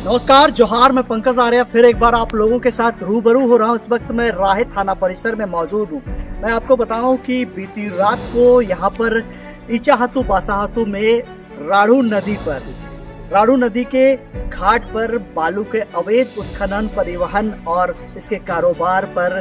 नमस्कार, जोहार। मैं पंकज आर्या फिर एक बार आप लोगों के साथ रूबरू हो रहा हूँ। इस वक्त मैं राहे थाना परिसर में मौजूद हूँ। मैं आपको बताऊं कि बीती रात को यहाँ पर इचाहतू बासाहतू में राड़ू नदी के घाट पर बालू के अवैध उत्खनन, परिवहन और इसके कारोबार पर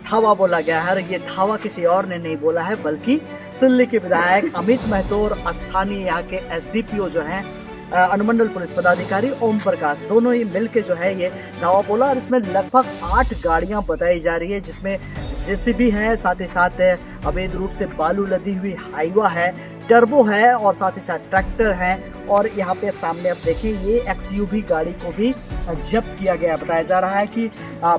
धावा बोला गया है। ये धावा किसी और ने नहीं बोला है, बल्कि सिल्ली के विधायक अमित महतो और स्थानीय यहाँ के एसडीपीओ जो हैं, अनुमंडल पुलिस पदाधिकारी ओम प्रकाश, दोनों ही मिलके जो है ये दावा बोला। और इसमें लगभग 8 गाड़ियां बताई जा रही है, जिसमें जेसीबी है, साथ ही साथ अवैध रूप से बालू लदी हुई हाईवा है, टर्बो है और साथ ही साथ ट्रैक्टर है। और यहाँ पे सामने आप देखिए, ये एक्सयूवी गाड़ी को भी जब्त किया गया। बताया जा रहा है कि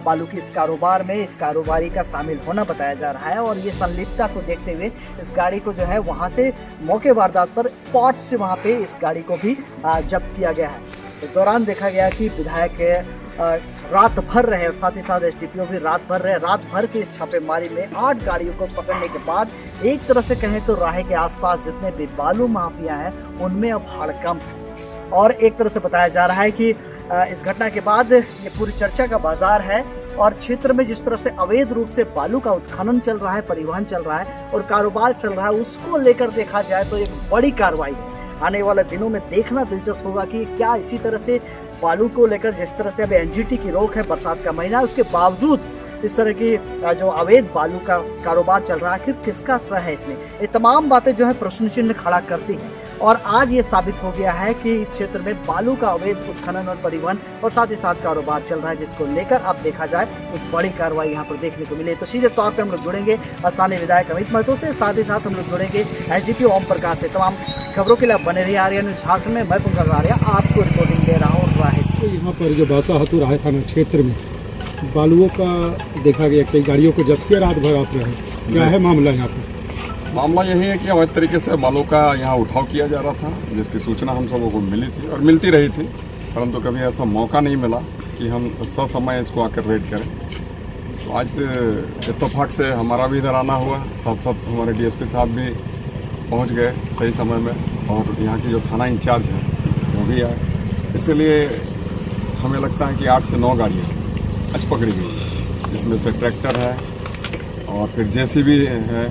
बालू की इस कारोबार में इस कारोबारी का शामिल होना बताया जा रहा है। और ये संलिप्तता को देखते हुए इस गाड़ी को जो है वहाँ से मौके वारदात पर स्पॉट से वहाँ पे इस गाड़ी को भी जब्त किया गया है। इस दौरान देखा गया कि विधायक रात भर रहे और साथ ही साथ एसडीपीओ भी रात भर रहे। रात भर की इस छापेमारी में 8 गाड़ियों को पकड़ने के बाद एक तरह से कहें तो राहे के आसपास जितने भी बालू माफिया हैं उनमें अब हड़कंप है। और एक तरह से बताया जा रहा है कि इस घटना के बाद ये पूरी चर्चा का बाजार है। और क्षेत्र में जिस तरह से अवैध रूप से बालू का उत्खनन चल रहा है, परिवहन चल रहा है और कारोबार चल रहा है, उसको लेकर देखा जाए तो एक बड़ी कार्रवाई है। आने वाले दिनों में देखना दिलचस्प होगा कि क्या इसी तरह से बालू को लेकर, जिस तरह से अब एनजीटी की रोक है, बरसात का महीना है, उसके बावजूद इस तरह की जो अवैध बालू का कारोबार चल रहा है, आखिर किसका श्रेय है इसमें? ये तमाम बातें जो है प्रश्न चिन्ह खड़ा करती हैं। और आज ये साबित हो गया है कि इस क्षेत्र में बालू का अवैध उत्खनन और परिवहन और साथ ही साथ कारोबार चल रहा है, जिसको लेकर अब देखा जाए एक बड़ी कार्रवाई यहाँ पर देखने को मिले। तो सीधे तौर पर हम लोग जुड़ेंगे स्थानीय विधायक अमित महतो से, साथ ही साथ हम लोग जुड़ेंगे एसडीपीओ ओम प्रकाश से। तमाम खबरों के लिए बने रहिए आर्या न्यूज झारखंड में। मैं पंकज आर्या आपको रिपोर्टिंग दे रहा हूँ। तो यहाँ पर जो बासाहतू राहे थाना क्षेत्र में बालुओं का देखा गया, कई गाड़ियों को जब्त किया, रात भर आप रहे, क्या है मामला यहाँ पर? मामला यही है कि अवैध तरीके से बालू का यहाँ उठाव किया जा रहा था, जिसकी सूचना हम सबों को मिली थी और मिलती रही थी, परंतु कभी ऐसा मौका नहीं मिला कि हम ससमय इसको आकर रेड करें। तो आज इत्तेफाक से हमारा भी इधर आना हुआ, साथ साथ हमारे डीएसपी साहब भी पहुँच गए सही समय में और यहाँ की जो थाना इंचार्ज है वो भी आए। इसलिए हमें लगता है कि 8 से 9 गाड़ियाँ आज पकड़ी गई, जिसमें से ट्रैक्टर है और फिर जेसीबी है,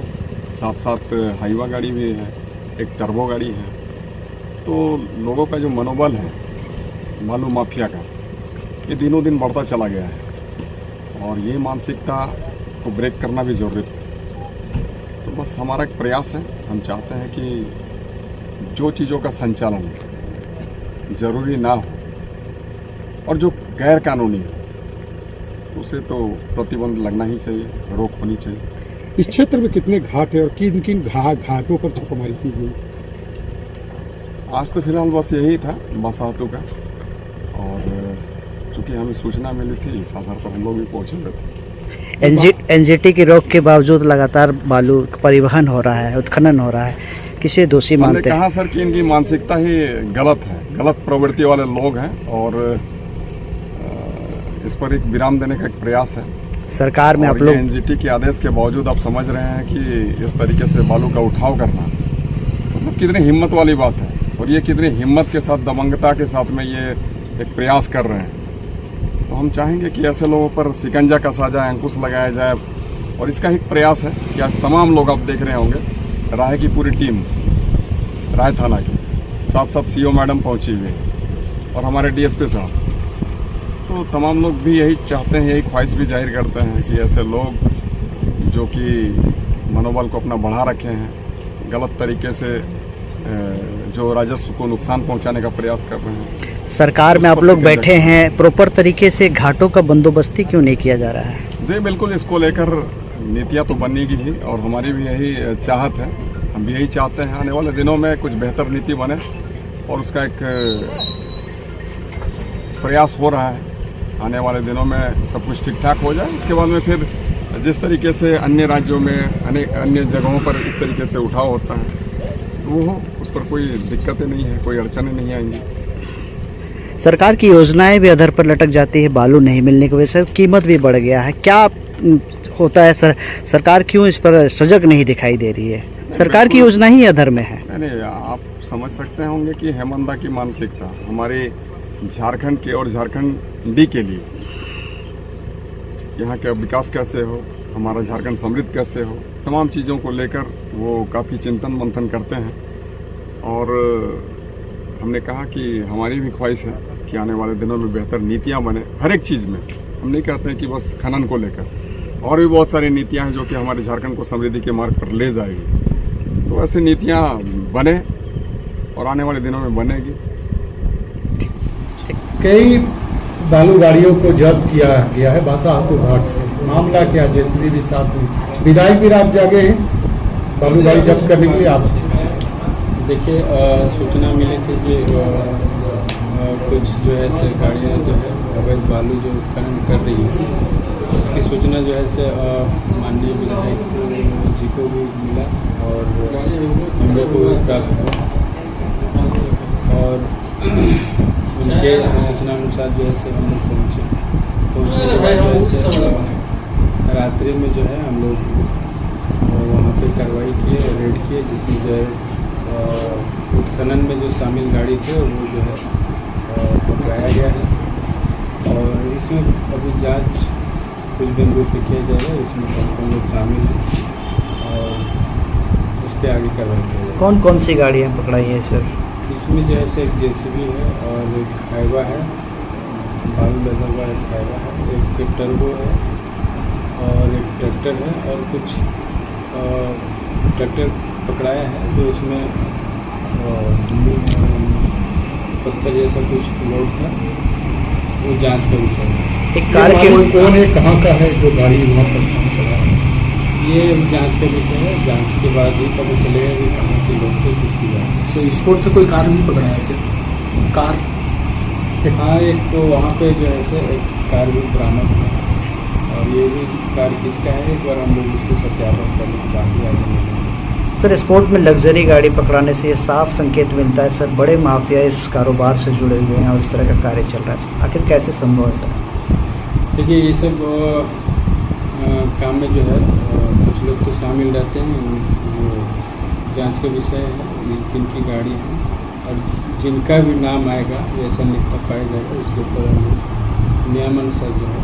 साथ साथ हाईवा गाड़ी भी है, एक टर्बो गाड़ी है। तो लोगों का जो मनोबल है बालू माफिया का, ये दिनों दिन बढ़ता चला गया है और ये मानसिकता को ब्रेक करना भी जरूरी है। तो बस हमारा एक प्रयास है, हम चाहते हैं कि जो चीज़ों का संचालन जरूरी ना हो और जो गैर कानूनी है उसे तो प्रतिबंध लगना ही चाहिए, रोक होनी चाहिए। इस क्षेत्र में कितने घाट है और किन किन घाटों पर छापेमारी की गई? आज तो फिलहाल बस यही था बासाहतू का, और चूंकि हमें सूचना मिली थी इस आधार पर हम लोग भी पहुंचे थे। एनजीटी की रोक के बावजूद लगातार बालू परिवहन हो रहा है, उत्खनन हो रहा है, किसे दोषी मानते हैं? कहा सर कि इनकी मानसिकता ही गलत है, गलत प्रवृत्ति वाले लोग हैं और इस पर एक विराम देने का एक प्रयास है सरकार में। आप लोग एनजीटी के आदेश के बावजूद आप समझ रहे हैं कि इस तरीके से बालू का उठाव करना मतलब कितनी हिम्मत वाली बात है, और ये कितनी हिम्मत के साथ, दबंगता के साथ में ये एक प्रयास कर रहे हैं। तो हम चाहेंगे कि ऐसे लोगों पर शिकंजा कसा जाए, अंकुश लगाया जाए। और इसका एक प्रयास है कि आज तमाम लोग आप देख रहे होंगे, राहे की पूरी टीम, राहे थाना की, साथ साथ सीओ मैडम पहुंची हुई है और हमारे डीएसपी साहब। तो तमाम लोग भी यही चाहते हैं, यही ख्वाहिश भी जाहिर करते हैं कि ऐसे लोग जो कि मनोबल को अपना बढ़ा रखे हैं, गलत तरीके से जो राजस्व को नुकसान पहुंचाने का प्रयास कर रहे हैं। सरकार में आप लोग बैठे हैं, प्रॉपर तरीके से घाटों का बंदोबस्ती क्यों नहीं किया जा रहा है? जी बिल्कुल, इसको लेकर नीतियाँ तो बनेगी ही और हमारी भी यही चाहत है। हम भी यही चाहते हैं आने वाले दिनों में कुछ बेहतर नीति बने और उसका एक प्रयास हो रहा है। आने वाले दिनों में सब कुछ ठीक ठाक हो जाए, उसके बाद में फिर जिस तरीके से अन्य राज्यों में अन्य जगहों पर इस तरीके से उठाव होता है वो हो, उस पर कोई दिक्कतें नहीं है, कोई अड़चनें नहीं आएंगी। सरकार की योजनाएं भी अधर पर लटक जाती है, बालू नहीं मिलने की वजह से कीमत भी बढ़ गया है। क्या होता है सरकार क्यों इस पर सजग नहीं दिखाई दे रही है? सरकार की योजना ही अधर में है। नहीं, आप समझ सकते होंगे कि हेमंता की मानसिकता, हमारी झारखंड के और झारखंडी के लिए यहाँ का विकास कैसे हो, हमारा झारखंड समृद्ध कैसे हो, तमाम चीज़ों को लेकर वो काफ़ी चिंतन मंथन करते हैं। और हमने कहा कि हमारी भी ख्वाहिश है कि आने वाले दिनों में बेहतर नीतियाँ बने हर एक चीज़ में। हम नहीं कहते हैं कि बस खनन को लेकर, और भी बहुत सारी नीतियाँ हैं जो कि हमारे झारखंड को समृद्धि के मार्ग पर ले जाएगी। तो ऐसी नीतियाँ बने और आने वाले दिनों में बनेगी। कई बालू गाड़ियों को जब्त किया गया है बासाहतू घाट से। मामला क्या, जेसीबी भी साथ में, विधायक भी रात जागे हैं बालू गाड़ी जब्त करने के लिए। आप देखिए, सूचना मिली थी कि कुछ जो है से गाड़ियाँ जो है अवैध बालू जो उत्खनन कर रही है, इसकी सूचना जो है से माननीय विधायक जी को भी मिला और हमने को भी प्राप्त हुआ, और उनके सूचना अनुसार जो है से हम लोग पहुँचने के बाद जो है से रात्रि में जो है हम लोग वहाँ पे कार्रवाई किए और रेड किए, जिसमें जो है उत्खनन में जो शामिल गाड़ी थे वो जो है पकड़ाया गया है। और इसमें अभी जांच कुछ बिंदु पे किया जाएगा, इसमें कौन लोग शामिल हैं और उस पर आगे कार्रवाई किया जाएगा। कौन कौन सी गाड़ियाँ पकड़ाई है सर? इसमें जो है से एक जेसीबी है और एक हाइवा है, बालू लगा हुआ एक हाइवा है, एक टर्बो है और एक ट्रैक्टर है, और कुछ ट्रैक्टर पकड़ाया है जो इसमें पत्थर जैसा कुछ लोड था, वो जांच का विषय है। एक कार के कौन है, कहाँ का है जो गाड़ी वहाँ पर चला है? ये जांच का विषय है, जांच के बाद ही पता चलेगा कि कहाँ के लोग थे, किसकी गाड़ी। तो स्पोर्ट से कोई कार भी पकड़ाया क्या? कार? हाँ, एक तो वहाँ पे जो है से एक कार भी बरामद है, और ये भी कार किसका है एक बार हम लोग उसको सत्यापन करने के बाद ही आगे मिलेंगे। सर, स्पोर्ट में लग्जरी गाड़ी पकड़ाने से ये साफ संकेत मिलता है सर, बड़े माफिया इस कारोबार से जुड़े हुए हैं और इस तरह का कार्य चल रहा है सर। आखिर कैसे संभव है सर? देखिए, ये सब काम में जो है कुछ लोग तो शामिल रहते हैं, वो जांच का विषय है किनकी गाड़ी है, और जिनका भी नाम आएगा ऐसा निकता पाया जाएगा, उसके ऊपर हम नियमानुसार जो है